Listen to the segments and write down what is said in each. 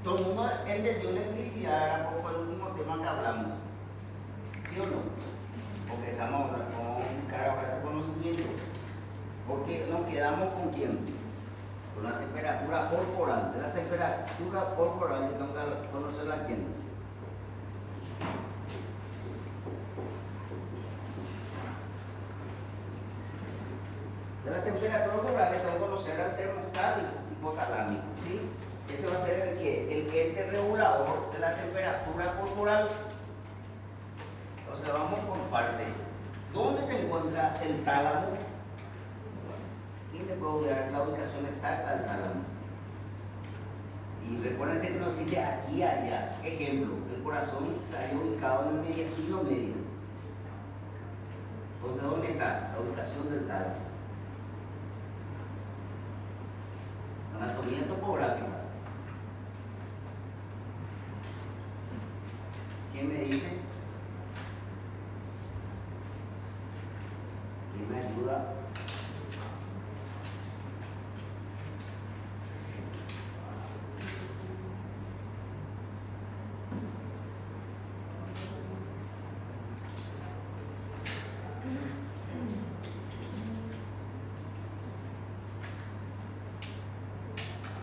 Todo el mundo entendió electricidad, ahora fue el último tema que hablamos. ¿Sí o no? Porque estamos con cara de ese conocimiento. Porque nos quedamos con quién? Con la temperatura corporal. De la temperatura corporal, yo tengo que conocerla a quién. De la temperatura corporal, le tengo que conocer al termostato hipotalámico. ¿Sí? Ese va a ser el que es el regulador de la temperatura corporal. Entonces vamos por partes. ¿Dónde se encuentra el tálamo? ¿Quién le puede dar la ubicación exacta del tálamo? Y recuérdense que no existe aquí y allá. Ejemplo, el corazón se ha ubicado en el mediastino medio. Entonces, ¿dónde está la ubicación del tálamo? Anatomía topográfica. ¿Quién me dice? ¿Quién me ayuda?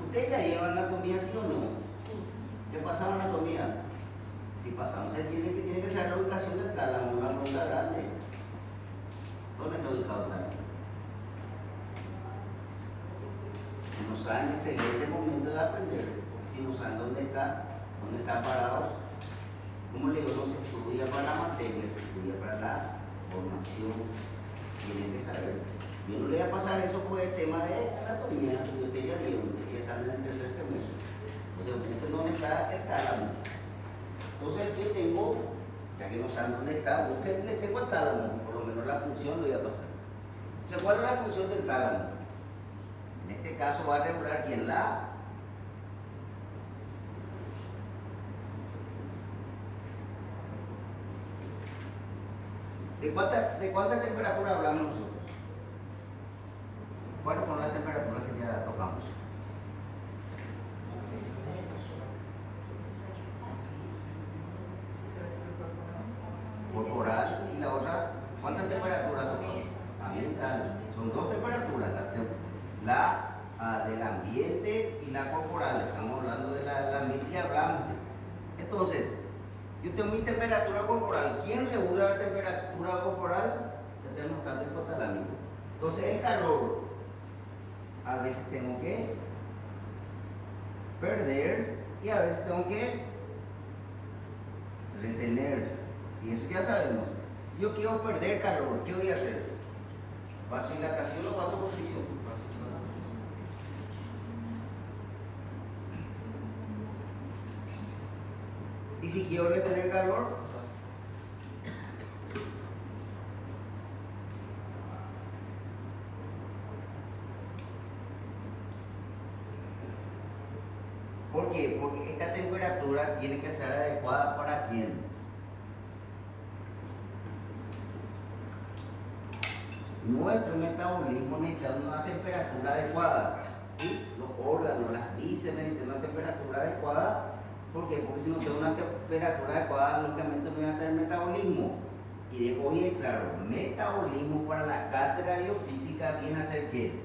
¿Ustedes ya dieron anatomía, sí o no? ¿Qué pasa en anatomía? Si pasamos, tiene que ser la ubicación del tálamo, una ronda grande. ¿Dónde está ubicado el tálamo? No saben el excelente momento de aprender. Si no saben dónde están parados, como le digo, no se estudia para la materia, se estudia para la formación. Tienen que saber. Yo no le voy a pasar eso por el tema de anatomía, que ustedes ya dieron, ustedes ya están en el tercer semestre. O sea, busquen dónde está el tálamo. Entonces yo tengo, ya que no saben dónde está, busquen, le tengo el tálamo, por lo menos la función lo voy a pasar. Entonces, ¿cuál es la función del tálamo? En este caso va a regular quién la. ¿De cuánta temperatura hablamos nosotros? ¿Cuáles son las temperaturas que ya tocamos? Corporal y la otra, ¿cuántas temperaturas tocamos? Ambiental. Son dos temperaturas, la del ambiente y la corporal. Estamos hablando de la ambiente y hablamos. Entonces, yo tengo mi temperatura corporal. ¿Quién regula la temperatura corporal? El termostato hipotalámico. Entonces, el calor, a veces tengo que perder y a veces tengo que retener. Y eso ya sabemos. Si yo quiero perder calor, ¿qué voy a hacer? ¿Vasodilatación o vasoconstricción? Y si quiero retener calor, ¿por qué? Porque esta temperatura tiene que ser adecuada para quién. Nuestro metabolismo necesita una temperatura adecuada. ¿Sí? Los órganos, las vísceras necesitan una temperatura adecuada. ¿Por qué? Porque si no tengo una temperatura adecuada, lógicamente no voy a tener metabolismo. Y dejo bien claro, metabolismo para la cátedra de biofísica viene a ser ¿qué?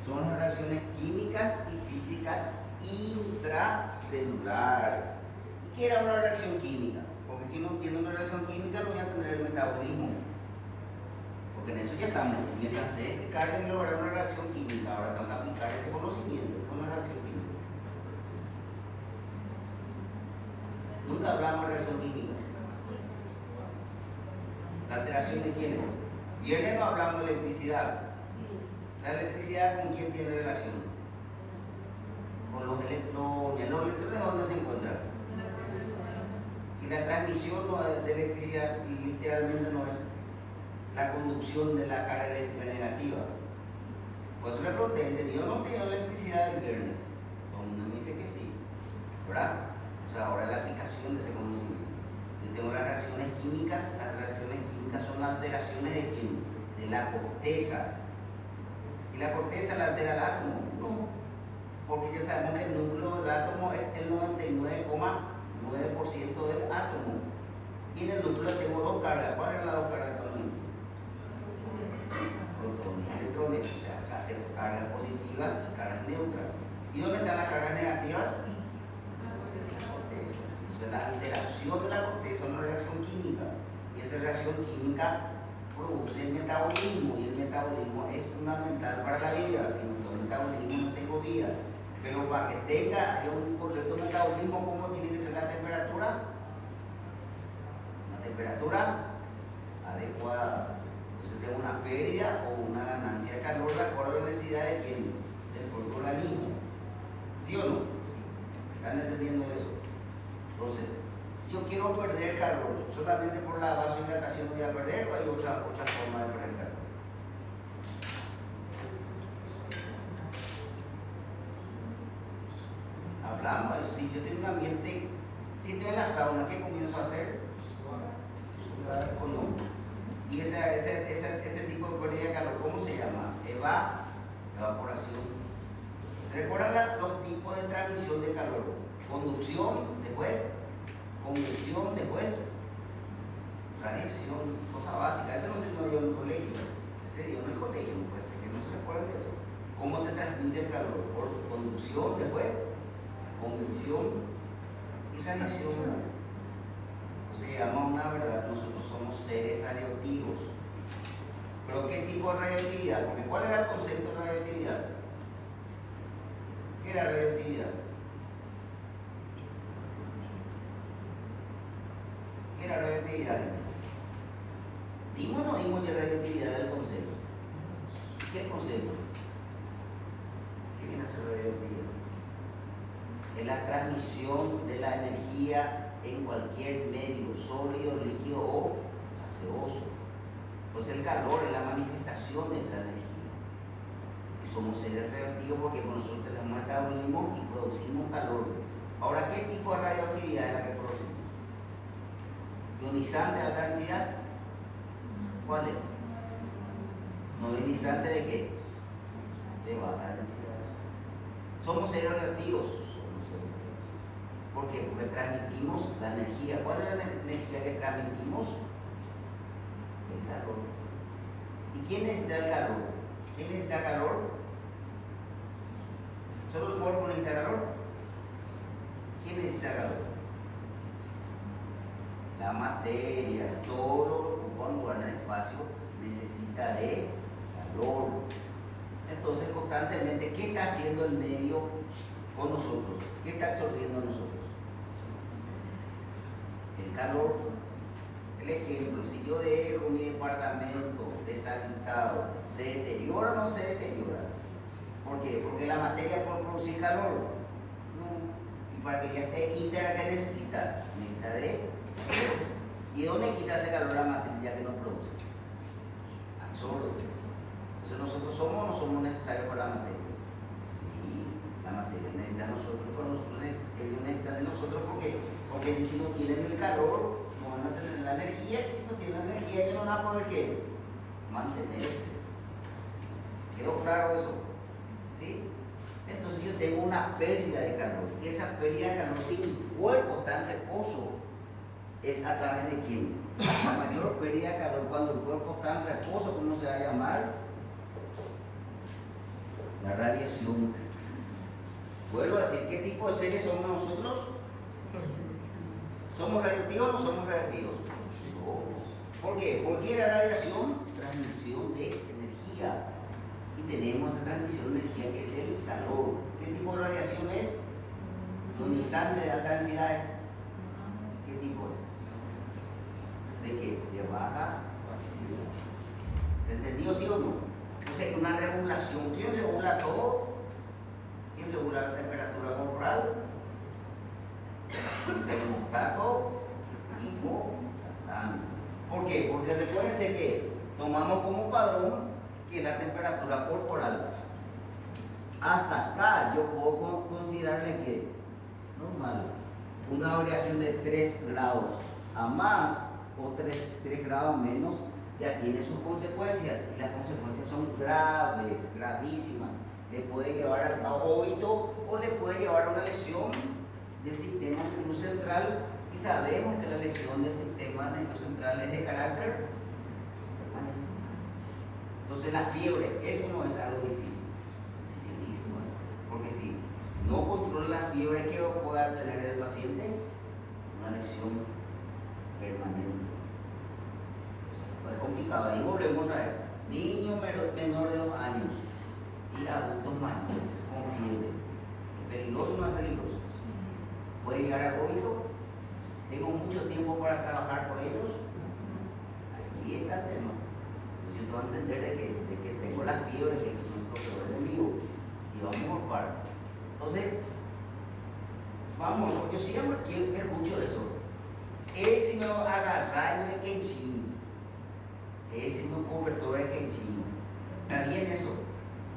Son las reacciones químicas y físicas intracelulares. ¿Y qué era una reacción química? Porque si no entiendo una reacción química no voy a tener el metabolismo. Porque en eso ya estamos. Me cansé de explicar y lograr una reacción química. Ahora tengo que aplicar ese conocimiento. ¿Qué es una reacción química? Nunca hablamos de reacción química. ¿La alteración de quién es? Viernes no hablamos de electricidad. ¿La electricidad con quién tiene relación? Con los electrones. ¿Los electrones dónde se encuentran? Y la transmisión de electricidad literalmente no es la conducción de la carga eléctrica negativa. Por eso le pregunté, ¿entendió o no entendió la electricidad del viernes? ¿verdad? O sea, ahora la aplicación de ese conocimiento. Yo tengo las reacciones químicas son alteraciones de quién? De la corteza. ¿Y la corteza la altera el átomo? No, porque ya sabemos que el núcleo del átomo es el 99,9% del átomo. Y en el núcleo tengo dos cargas. ¿Cuál es la dos cargas de todo el mundo? Protones y electrones, o sea, cargas positivas y cargas neutras. ¿Y dónde están las cargas negativas? Entonces la alteración de la corteza es una reacción química y esa reacción química produce el metabolismo y el metabolismo es fundamental para la vida. Si no tengo metabolismo no tengo vida, pero para que tenga un correcto metabolismo, ¿cómo tiene que ser la temperatura? Una temperatura adecuada. Entonces tengo una pérdida o una ganancia de calor de acuerdo a la necesidad de quién? Del propio organismo. ¿Sí o no? ¿Están entendiendo eso? Entonces, si yo quiero perder calor, solamente por la vasodilatación voy a perder, o hay otra forma de perder calor. Hablamos de eso. Si yo tengo un ambiente, si estoy en la sauna, ¿qué comienzo a hacer? Sudar o no. Y ese tipo de pérdida de calor, ¿cómo se llama? Evaporación. ¿Recuerdan los tipos de transmisión de calor? Conducción, después convección, después radiación, cosa básica. Eso no se dio en el colegio, se dio en el colegio, pues que no se recuerden de eso. ¿Cómo se transmite el calor? Por conducción, después convección y radiación. O sea, llama una verdad, nosotros somos seres radioactivos. ¿Pero qué tipo de radioactividad? Porque ¿cuál era el concepto de radioactividad? ¿Qué era radioactividad? ¿Qué era radioactividad? ¿Dimos o no dimos de radioactividad del concepto? ¿Qué concepto? ¿Qué viene a ser radioactividad? Es la transmisión de la energía en cualquier medio, sólido, líquido o gaseoso. Entonces el calor es la manifestación de esa energía. Y somos seres radioactivos porque nosotros tenemos metabolismo y producimos calor. Ahora, ¿qué tipo de radioactividad es la que producimos? ¿Ionizante de alta densidad? ¿Cuál es? ¿No ionizante de qué? De baja densidad. Somos seres radioactivos. ¿Por qué? Porque transmitimos la energía. ¿Cuál es la energía que transmitimos? El calor. ¿Y quién necesita el calor? ¿Quién necesita calor? ¿Solo el cuerpo necesita calor? ¿Quién necesita calor? La materia, todo lo que ocupa un lugar en el espacio necesita de calor. Entonces, constantemente, ¿qué está haciendo el medio con nosotros? ¿Qué está absorbiendo nosotros? El calor. El ejemplo, si yo dejo mi departamento deshabitado, ¿se deteriora o no se deteriora? ¿Por qué? Porque la materia puede producir calor. No. Y para que ya esté íntegra, ¿qué necesita? Necesita de calor. ¿Y dónde quita ese calor la materia que no produce? Absorbe. Entonces, ¿nosotros somos o no somos necesarios para la materia? Sí, la materia necesita de nosotros, pero ellos necesitan de nosotros porque si no tienen el calor, no van a tener la energía, y si no tienen energía, ellos no van a poder ¿qué? Mantenerse. ¿Quedó claro eso? ¿Sí? Entonces yo tengo una pérdida de calor, y esa pérdida de calor, si mi cuerpo está en reposo, es a través de quién? La mayor pérdida de calor cuando el cuerpo está en reposo, ¿cómo se va a llamar? La radiación. Vuelvo a decir, ¿qué tipo de seres somos nosotros? ¿Somos radioactivos o no somos radioactivos? Somos. ¿Por qué? Porque la radiación, transmisión de energía. Y tenemos esa transmisión de energía que es el calor. ¿Qué tipo de radiación es? Ionizante de alta densidad es. ¿Qué tipo es? ¿De qué? De baja densidad. ¿Se entendió sí o no? Entonces, una regulación. ¿Quién regula todo? ¿Quién regula la temperatura corporal? El termostato hipotálamo. ¿Por qué? Porque recuérdense que tomamos como padrón que la temperatura corporal. Hasta acá yo puedo considerarle que normal. Una variación de 3 grados a más o 3 grados menos ya tiene sus consecuencias, y las consecuencias son graves, gravísimas. Le puede llevar al óbito o le puede llevar a una lesión del sistema nervioso central, y sabemos que la lesión del sistema nervioso central es de carácter permanente. Entonces la fiebre, eso no es algo difícil, dificilísimo es, porque si no controla la fiebre que pueda tener el paciente, una lesión permanente. Es complicado. Ahí volvemos a ver, niños menores de 2 años y adultos mayores con fiebre. ¿Es peligroso o no es peligroso? ¿Puede llegar a óbito? ¿Tengo mucho tiempo para trabajar por ellos? Ahí está el tema. Entonces yo tengo que entender de que tengo la fiebre, que es nuestro peor enemigo, y vamos a parar. Entonces, vamos, yo siempre escucho eso. Ese no agarraño de Kenchín, ese no cobertor de Kenchín. ¿Está bien eso?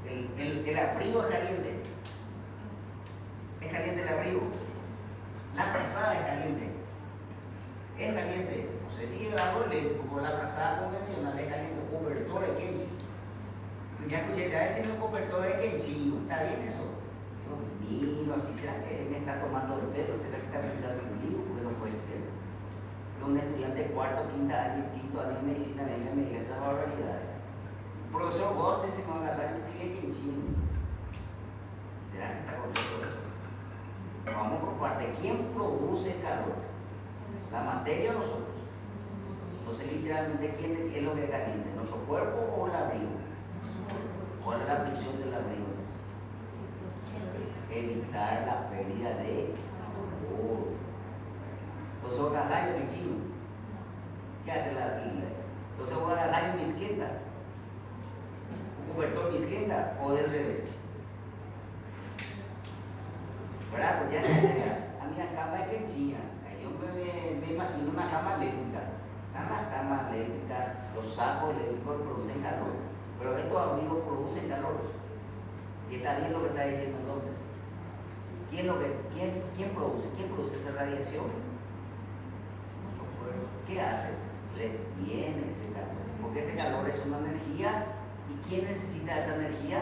El abrigo es caliente. Es caliente el abrigo. La frazada es caliente. Es caliente. No sé si el árbol como la frazada convencional es caliente. Cobertor de Kenchín. Ya escuché, ya ese no cobertor de Kenchín. ¿Está bien eso? Dios mío, así será que me está tomando el pelo, será que está pintando el libro, porque no puede ser. Que un estudiante de cuarto, quinto año de medicina venga y me diga esas barbaridades. Profesor, vos te se me va a casar en Kenchín. ¿Será que está correcto eso? Vamos por parte. ¿Quién produce el calor? ¿La materia o nosotros? Entonces, literalmente, ¿quién es lo que caliente? ¿Nuestro cuerpo o el abrigo? ¿Cuál es la función del abrigo? Evitar la pérdida de calor. Entonces voy a casar en chino. ¿Qué hace la Biblia? Entonces voy a casar en mi izquierda. Un cobertor mi izquierda o del revés. ¿Verdad? Pues ya, a mí la cama es que china. Yo me imagino una cama eléctrica. Las camas eléctricas, los sacos eléctricos producen calor. Pero estos abrigos producen calor. Y está bien lo que está diciendo entonces. ¿Quién produce? ¿Quién produce esa radiación? ¿Qué hace? Retiene ese calor. Porque ese calor es una energía. ¿Y quién necesita esa energía?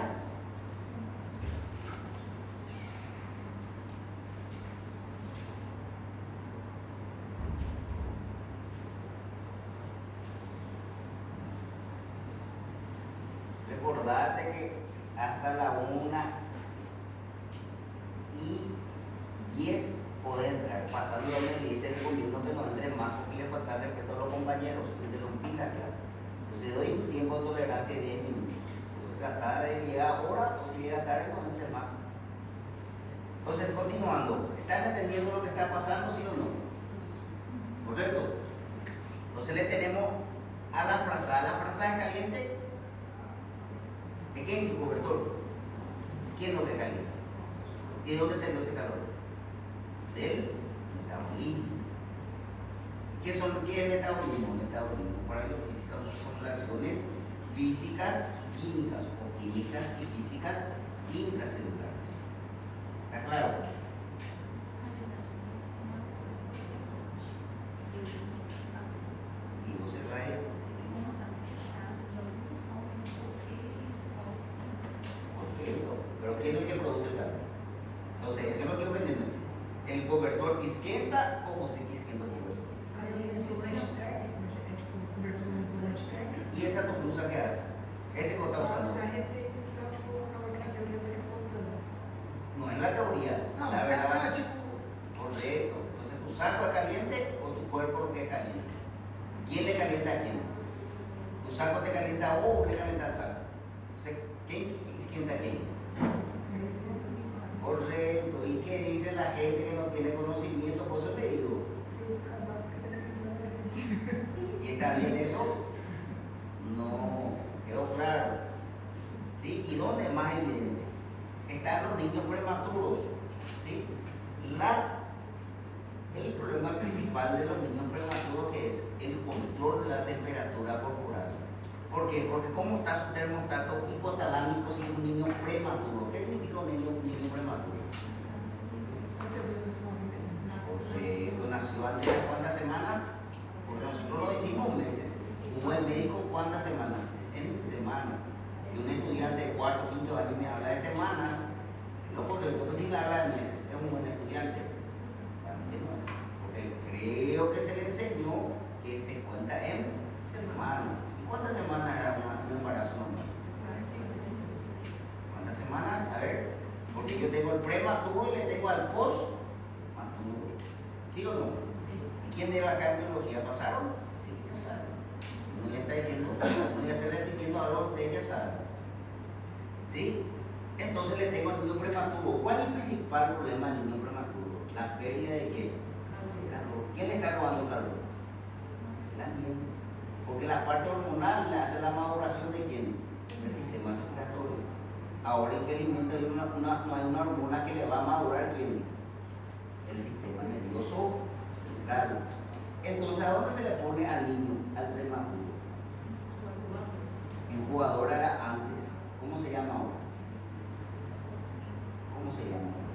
Recordate que hasta la 1:10 puede entrar. Pasando la 1:10 te recomiendo que no entres más porque le falta respeto a los compañeros, interrumpir la clase. Entonces doy un tiempo de tolerancia de 10 minutos. Entonces tratar de llegar ahora, o si llega tarde no entres más. Entonces continuando, ¿están entendiendo lo que está pasando, sí o no? ¿Correcto? Entonces le tenemos a la frazada. ¿La frazada es caliente? ¿De qué es su cobertor? ¿Quién lo que calienta? ¿Y de dónde salió ese calor? Del metabolismo. ¿Qué es el metabolismo? Metabolismo para biofísica son reacciones físicas, químicas o químicas y físicas intracelulares. ¿Está claro? Y José Rayo. Pero ¿qué es lo que produce el calor? Entonces, eso es lo que yo entiendo. ¿El cobertor isquenta o se isquenta el cobertor? ¿Y esa tu blusa qué hace? ¿Ese que está usando? No es la teoría, no, la verdad. Correcto. Entonces, ¿tu saco es caliente o tu cuerpo lo que es caliente? ¿Quién le calienta a quién? ¿Tu saco te calienta a vos o le calienta al saco? Entonces, ¿quién isquenta a quién? Correcto. ¿Y qué dice la gente que no tiene conocimiento? Por eso te digo. ¿Y está bien eso? No, quedó claro. ¿Sí? ¿Y dónde es más evidente? Están los niños prematuros. ¿Sí? El problema principal de los niños prematuros es el control de la temperatura corporal. ¿Por qué? Porque como está su termostato hipotalámico si es un niño prematuro. ¿Qué significa un niño prematuro? si me habla de meses, es un buen estudiante. También no es. Porque creo que se le enseñó que se cuenta en semanas. ¿Y cuántas semanas era un embarazo normal? ¿Cuántas semanas? A ver, porque yo tengo el prematuro y le tengo al postmaturo. ¿Sí o no? ¿Y quién de acá en biología pasaron? Sí, ya saben. No le está diciendo, no le está repitiendo ahora, ustedes ya saben. ¿Sí? Entonces le tengo al niño prematuro. ¿Cuál es el principal problema del niño prematuro? La pérdida de qué? De calor. ¿Quién le está robando calor? El ambiente. Porque la parte hormonal le hace la maduración de quién? Del sistema respiratorio. Ahora infelizmente no hay una hormona que le va a madurar quién? El sistema nervioso central. Entonces, ¿a dónde se le pone al niño, al prematuro? Incubadora era antes. ¿Cómo se llama ahora? ¿Cómo se llama ahora?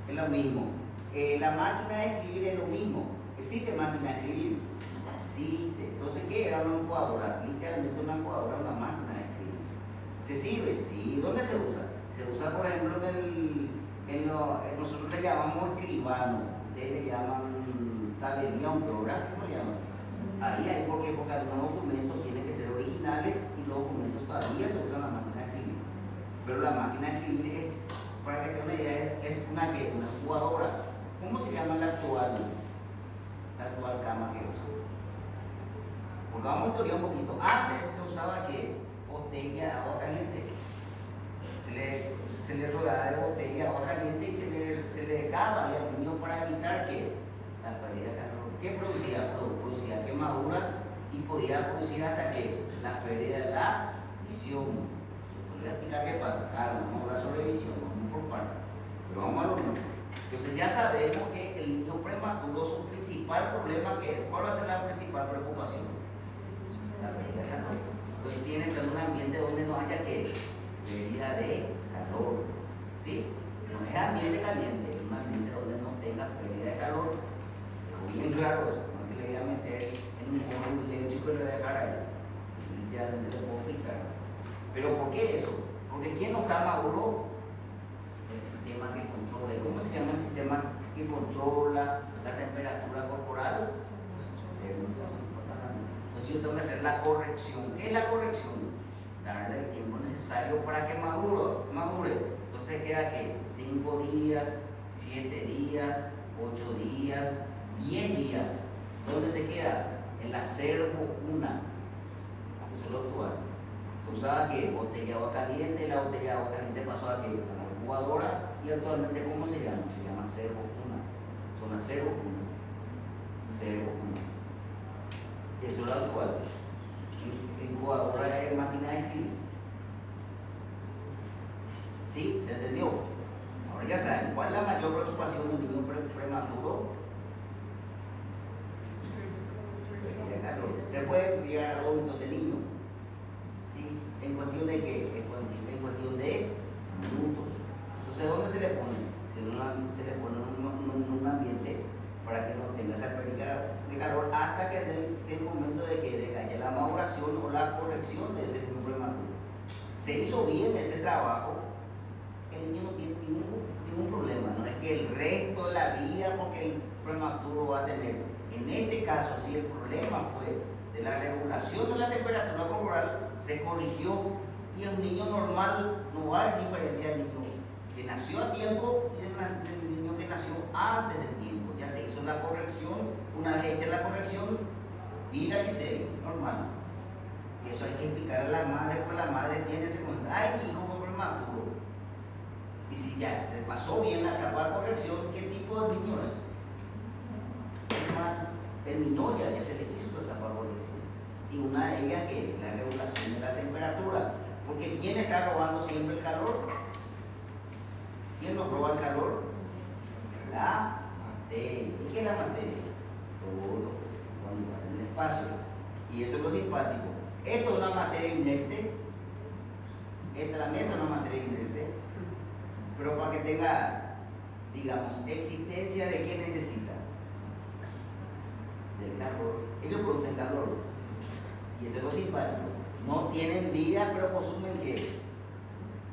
Es lo mismo. La máquina de escribir es lo mismo. ¿Existe máquina de escribir? Existe. Entonces, ¿qué era una incubadora? Literalmente una incubadora, una máquina de escribir. ¿Se sirve? Sí. ¿Dónde se usa? Se usa, por ejemplo, nosotros le llamamos escribano. Ustedes le llaman tabelión, ¿verdad? ¿Cómo le llaman? Ahí hay porque algunos documentos tienen que ser originales y los documentos todavía se usan la máquina de escribir. Pero la máquina de escribir es, para que tengan una idea, es una incubadora. ¿Cómo se llama la actual cama que usa? Porque vamos a historiar un poquito. Antes se usaba que botella de agua caliente. Se le rodeaba de botella de agua caliente y se le dejaba al niño para evitar que la pérdida de calor. ¿Qué producía? Producía quemaduras y podía producir hasta que la pérdida de la visión. Les voy a explicar qué pasa. Claro, vamos a hablar sobre visión, vamos por partes. Pero vamos a lo mismo. Entonces ya sabemos que el niño prematuro, su principal problema que es, ¿cuál va a ser la principal preocupación? La pérdida de calor. Entonces tiene que tener un ambiente donde no haya que pérdida de calor. ¿Sí? No es ambiente caliente, es un ambiente donde no tenga pérdida de calor. Bien claro eso, no es que le voy a meter en un horno eléctrico y le voy a dejar ahí. Literalmente le puedo fritar. ¿Pero por qué eso? Porque ¿quién no está maduro? El sistema que controla. ¿Cómo se llama el sistema que controla la temperatura corporal? Entonces yo tengo que hacer la corrección. ¿Qué es la corrección? Darle el tiempo necesario para que madure. Entonces queda que 5 días, 7 días, 8 días, 10 días. ¿Dónde se queda? En la servocuna. Eso es lo actual. Se usaba que botella de agua caliente, la botella de agua caliente pasó a que a la incubadora y actualmente ¿cómo se llama? Se llama servocuna. Son las servocunas. Eso es lo actual. Incubadora de máquina de escribir. ¿Sí? ¿Se entendió? Ahora ya saben, ¿cuál es la mayor preocupación de un niño prematuro? ¿Se puede llegar a vómitos el niño? Sí. ¿En cuestión de qué? En cuestión de minutos. Entonces, ¿dónde se le pone? Se le pone en un ambiente para que no tenga esa pérdida de calor hasta que el momento de que haya la maduración o la corrección de ese niño prematuro. Se hizo bien ese trabajo, el niño no tiene ningún problema. No es que el resto de la vida, porque el prematuro va a tener. En este caso, si el problema fue de la regulación de la temperatura corporal, se corrigió y un niño normal no va a haber diferencia del niño que nació a tiempo y del niño que nació antes del tiempo. Ya se hizo la corrección, una vez hecha la corrección, vida y se normal. Y eso hay que explicar a las madres, porque las madres tienen ese concepto, ay, mi hijo fue prematuro. Y si ya se pasó bien la etapa de corrección, ¿qué tipo de niño es? Terminó, ya se le hizo su etapa de corrección. Y una de ellas que es la regulación de la temperatura. Porque ¿quién está robando siempre el calor? ¿Quién nos roba el calor? La materia. ¿Y qué es la materia? Todo cuando va en el espacio. Y eso es lo simpático. Esto es una materia inerte. Esta la mesa es una materia inerte. Pero para que tenga, digamos, existencia, ¿de qué necesita? Del calor. Ellos producen calor. Y eso es lo simpático. No tienen vida, pero consumen ¿qué?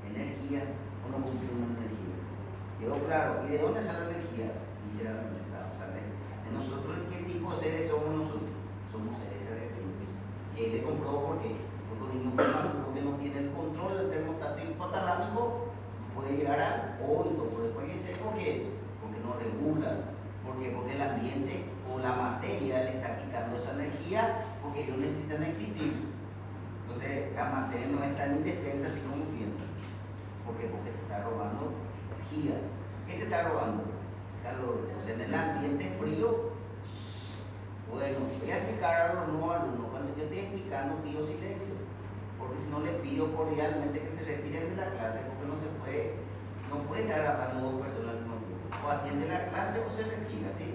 Energía. ¿O no consumen energía? ¿Quedó claro? ¿Y de dónde sale la energía? Literalmente sale de nosotros. ¿Qué tipo de seres somos nosotros? Somos seres religiosos. Y ahí le comprobó porque los niños prematuros que no tienen el control del termostato hipotalámico puede llegar al óbito, puede fallecer. ¿Por qué? Porque no regulan. ¿Por qué? Porque el ambiente o la materia le está quitando esa energía porque ellos necesitan existir. Entonces la materia no es tan indefensa así como piensan. ¿Por qué? Porque te está robando energía. ¿Qué te está robando? Calor. Entonces en el ambiente frío, bueno, voy a explicar a los no alumnos. Cuando yo estoy explicando pido silencio, porque si no les pido cordialmente que se retiren de la clase, porque no puede estar hablando dos personas al mismo tiempo. O atiende la clase o se retira, ¿sí?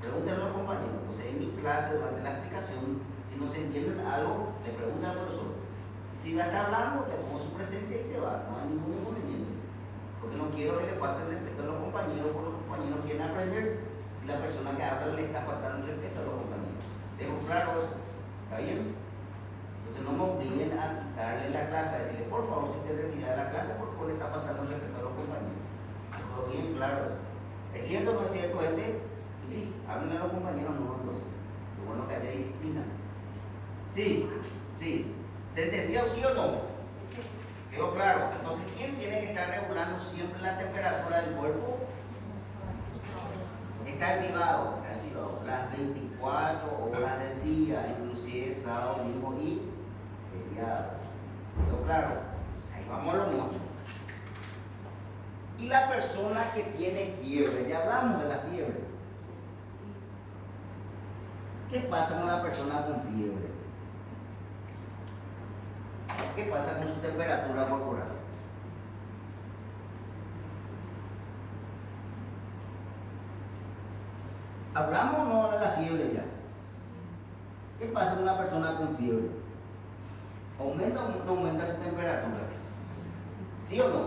Pregúntenle a los compañeros. Entonces en mi clase, durante la explicación, si no se entienden algo, le preguntan al profesor. Si va a estar hablando, le pongo su presencia y se va, no hay ningún inconveniente. Porque no quiero que le falte el respeto a los compañeros, porque los compañeros quieren aprender y la persona que habla le está faltando el respeto a los compañeros. ¿Dejo claro eso? ¿Está bien? Entonces no me obliguen a quitarle la clase, a decirle, por favor, si te retiras de la clase, porque le está faltando el respeto a los compañeros. Todo bien claro eso. ¿Es cierto o no es cierto, gente? Sí. Hablen a los compañeros, no entonces. Qué bueno que haya disciplina. Sí, sí. ¿Se entendió, sí o no? Sí. ¿Quedó claro? Entonces, ¿quién tiene que estar regulando siempre la temperatura del cuerpo? Está activado. Las 24 horas del día, inclusive sábado, domingo y feriado. ¿Quedó claro? Ahí vamos a lo mucho. Y la persona que tiene fiebre, ya hablamos de la fiebre. ¿Qué pasa con la persona con fiebre? ¿Qué pasa con su temperatura corporal? ¿Hablamos o no de la fiebre ya? ¿Qué pasa con una persona con fiebre? ¿Aumenta o no aumenta su temperatura? ¿Sí o no?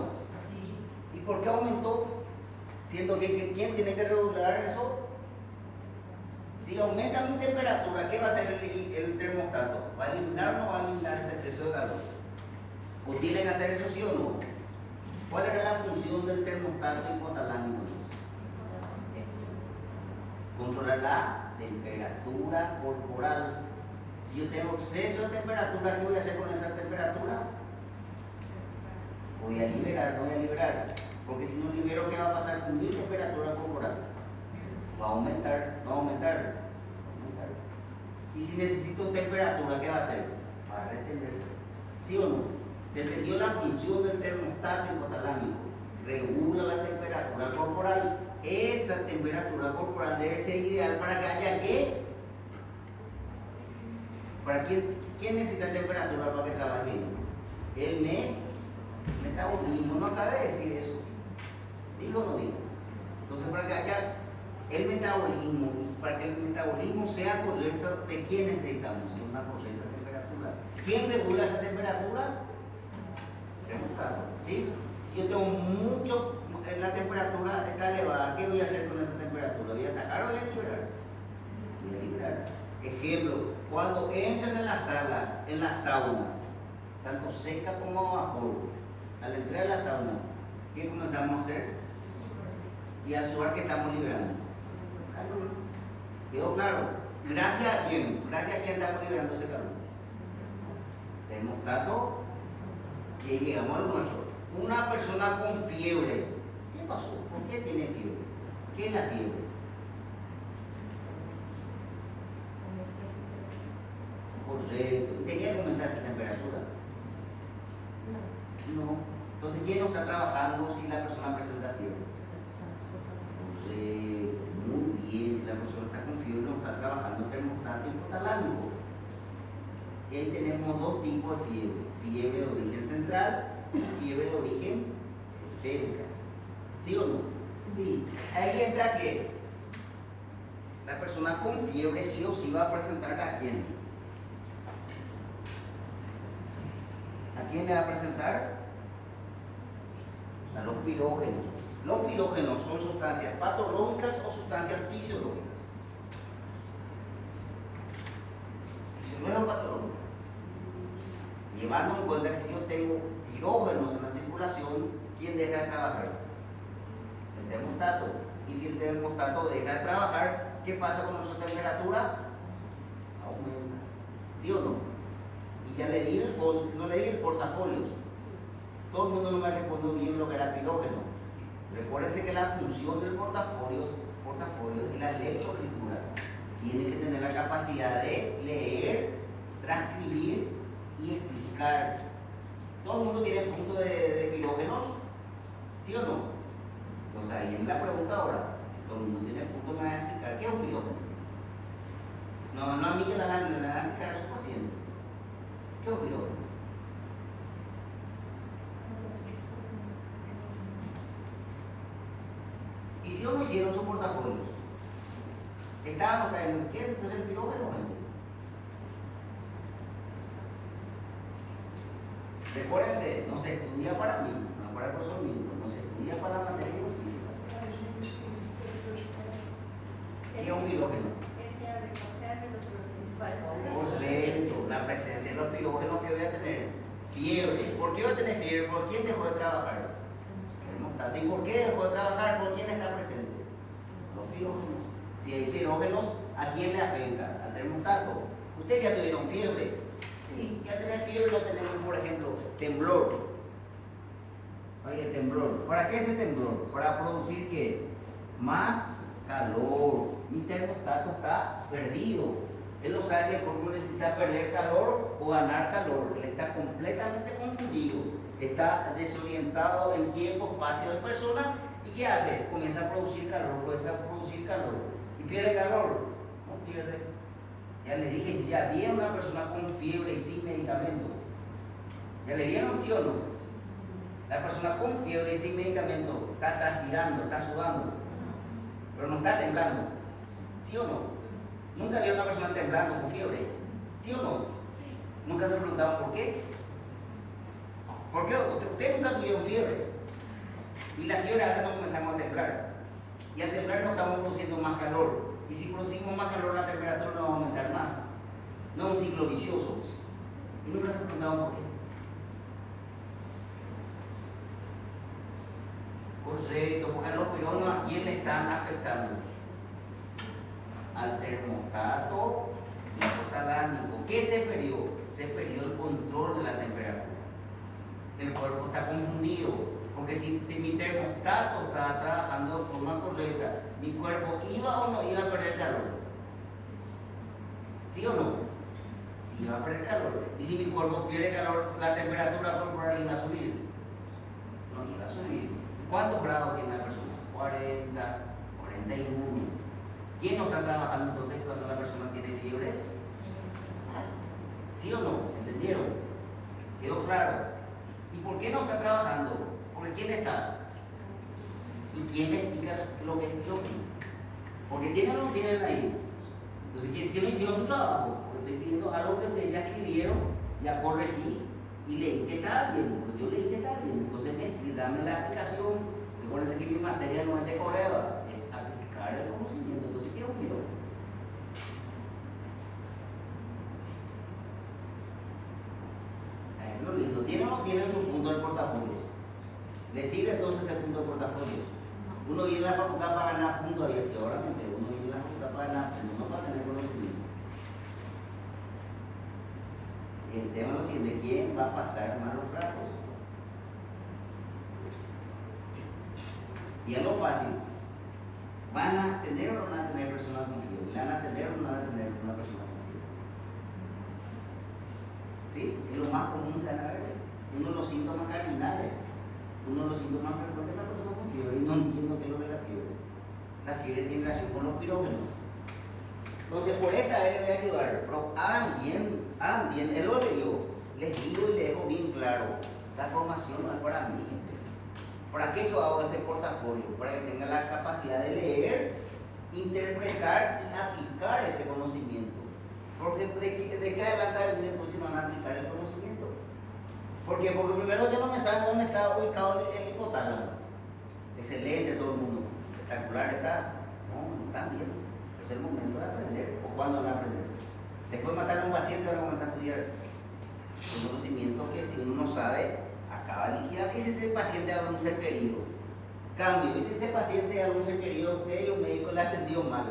Sí. ¿Y por qué aumentó? Siendo que ¿quién tiene que regular eso? Si aumenta mi temperatura, ¿qué va a hacer el termostato? ¿Va a eliminar o no va a eliminar ese exceso de calor? ¿O tiene que hacer eso sí o no? ¿Cuál era la función del termostato hipotalámico? Controlar la temperatura corporal. Si yo tengo exceso de temperatura, ¿qué voy a hacer con esa temperatura? Voy a liberar, no voy a liberar. Porque si no libero, ¿qué va a pasar con mi temperatura corporal? Va a aumentar, no va a aumentar. Va a aumentar. Y si necesito temperatura, ¿qué va a hacer? Va a retener. ¿Sí o no? Se entendió la función del termostato hipotalámico. Regula la temperatura corporal. Esa temperatura corporal debe ser ideal para que haya ¿qué? ¿Para quién necesita temperatura para que trabaje? El metabolismo. No acaba de decir eso. ¿Dijo o no dijo? Entonces, para que haya el metabolismo, para que el metabolismo sea correcto, ¿de quién necesitamos? De una correcta temperatura. ¿Quién regula esa temperatura? Termostato, ¿sí? Si yo tengo mucho, la temperatura está elevada, ¿qué voy a hacer con esa temperatura? ¿Voy a atacar o voy a liberar? Voy a liberar. Ejemplo, cuando entran en la sala, en la sauna, tanto seca como a vapor, al entrar a la sauna, ¿qué comenzamos a hacer? Y al sudar, ¿qué estamos liberando? Calor. ¿Quedó claro? ¿Gracias a quién? ¿Gracias a quién estamos liberando ese calor? Termostato. Y llegamos al nuestro. Una persona con fiebre. ¿Qué pasó? ¿Por qué tiene fiebre? ¿Qué es la fiebre? Correcto. ¿Tenía que aumentar esa temperatura? No. Entonces, ¿quién no está trabajando si la persona presenta fiebre? Correcto. Muy bien. Si la persona está con fiebre, no está trabajando el termostato hipotalámico. Y ahí tenemos dos tipos de fiebre. Fiebre de origen central y fiebre de origen periférica. ¿Sí o no? Sí. Ahí entra que la persona con fiebre sí o sí va a presentar a quién. ¿A quién le va a presentar? A los pirógenos. Los pirógenos son sustancias patológicas o sustancias fisiológicas. Fisiológicas o patológicas. Llevando en cuenta que si yo tengo pirógenos en la circulación, ¿quién deja de trabajar? termostato. Y si el termostato deja de trabajar, ¿qué pasa con nuestra temperatura? Aumenta. ¿Sí o no? Y ya le di no le di el portafolios. Todo el mundo no me respondió bien lo que era pirógeno. Recuérdense que la función del portafolio es la lectoescritura. Tiene que tener la capacidad de leer, transcribir y explicar. ¿Todo el mundo tiene punto de pirógenos? ¿Sí o no? Entonces ahí es la pregunta ahora. Si todo el mundo tiene punto, me va a explicar qué es un pirógeno. No a mí que la van a explicar a su paciente. ¿Qué es un pirógeno? ¿Hicieron o no hicieron sus portafolios? ¿Estábamos en qué? Entonces el pirógeno, gente. Recuérdense, no se estudia para mí, no para el profesor mismo, no se estudia para la materia física. ¿Qué es un pirógeno? Correcto, la presencia de los pirógenos que voy a tener. Fiebre. ¿Por qué voy a tener fiebre? ¿Por quién dejó de trabajar? ¿Y por qué dejó de trabajar? ¿Por quién está presente? Los pirógenos. Si hay pirógenos, ¿a quién le afecta? Al termostato. Ustedes ya tuvieron fiebre. Sí, ya tener fiebre lo tenemos, por ejemplo, temblor. Oye, temblor. ¿Para qué es el temblor? Para producir ¿qué? Más calor. Mi termostato está perdido. Él no sabe si el cuerpo necesita perder calor o ganar calor. Él está completamente confundido. Está desorientado en tiempo, espacio de persona. ¿Y qué hace? Comienza a producir calor, y pierde calor. No pierde. Ya le dije, ya vieron una persona con fiebre y sin medicamento. ¿Ya le vieron, sí o no? La persona con fiebre y sin medicamento está transpirando, está sudando, pero no está temblando. ¿Sí o no? ¿Nunca vieron una persona temblando con fiebre? ¿Sí o no? ¿Nunca se preguntaban por qué? ¿Por qué? Ustedes nunca tuvieron fiebre. Y la fiebre alta no comenzamos a temblar. Y al temblar no estamos produciendo más calor. Y si producimos más calor, la temperatura no va a aumentar más. No es un ciclo vicioso. Y nunca se preguntaban por qué. Correcto, porque los pirógenos ¿a quién le están afectando? Al termostato hipotalámico. ¿Qué se perdió? Se perdió el control de la temperatura. El cuerpo está confundido. Porque si mi termostato está trabajando de forma correcta, mi cuerpo iba o no iba a perder calor. ¿Sí o no? Iba a perder calor. Y si mi cuerpo pierde calor, la temperatura corporal iba a subir. No iba a subir. ¿Cuántos grados tiene la persona? 40, 41. ¿Quién no está trabajando entonces cuando la persona tiene fiebre? ¿Sí o no? ¿Entendieron? ¿Quedó claro? ¿Y por qué no está trabajando? Porque ¿quién está? ¿Y quién le explica lo que es pirógeno? Porque tienen o no tienen ahí. Entonces, ¿qué no hicieron su trabajo? Porque estoy pidiendo algo que ustedes ya escribieron, ya corregí y leí que está bien. Porque yo leí que está bien. Entonces, dame la explicación. Recuerden que mi materia no es de correva, es aplicar el conocimiento. Entonces, ¿qué es un pirógeno? Es lo lindo. ¿Tienen o no tienen su punto del portafolio? ¿Le sirve entonces el punto de portafolio? Uno viene a la facultad para ganar puntos, y así ahora uno viene a la facultad para ganar puntos, no para tener conocimiento. Y el tema es lo siguiente: ¿quién va a pasar malos ratos? Y es lo fácil. ¿Van a tener o no van a tener personas con fiebre? ¿Le van a tener o no van a tener una persona con fiebre? ¿Sí? Es lo más común que van a ver. Uno de los síntomas cardinales. Uno de los síntomas frecuentes de la persona con fiebre, y no entiendo qué es lo de la fiebre. La fiebre tiene relación con los pirógenos. Entonces, por esta vez le voy a ayudar, pero hagan bien, él lo leyó. Les digo y les dejo bien claro: la formación no es para mí, gente. ¿Para qué yo hago ese portafolio? Para que tenga la capacidad de leer, interpretar y aplicar ese conocimiento. Porque de qué adelante entonces no van a aplicar el conocimiento. ¿Por qué? Porque primero yo no me saben dónde está ubicado el hipotálamo. Excelente, todo el mundo. Espectacular está. No están bien. Es el momento de aprender. ¿O cuándo van a aprender? Después de matar a un paciente, van a comenzar a estudiar un conocimiento que si uno no sabe, acaba liquidando. Y si ese paciente habla de un ser querido, Cambio, y si ese paciente es algún ser querido de usted y un médico le ha atendido mal,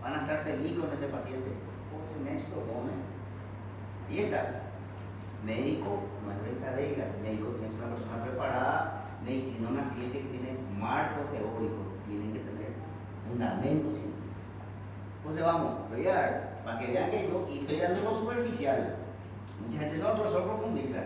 van a estar felices con ese paciente, porque ese médico come. Ahí está. Médico no es brincadeira, médico tiene que ser una persona preparada, medicina, una ciencia que tiene marco teórico, tienen que tener fundamentos científicos. Entonces vamos, voy a dar, para que vean que yo, y estoy dando lo superficial. Mucha gente no, el profesor profundiza,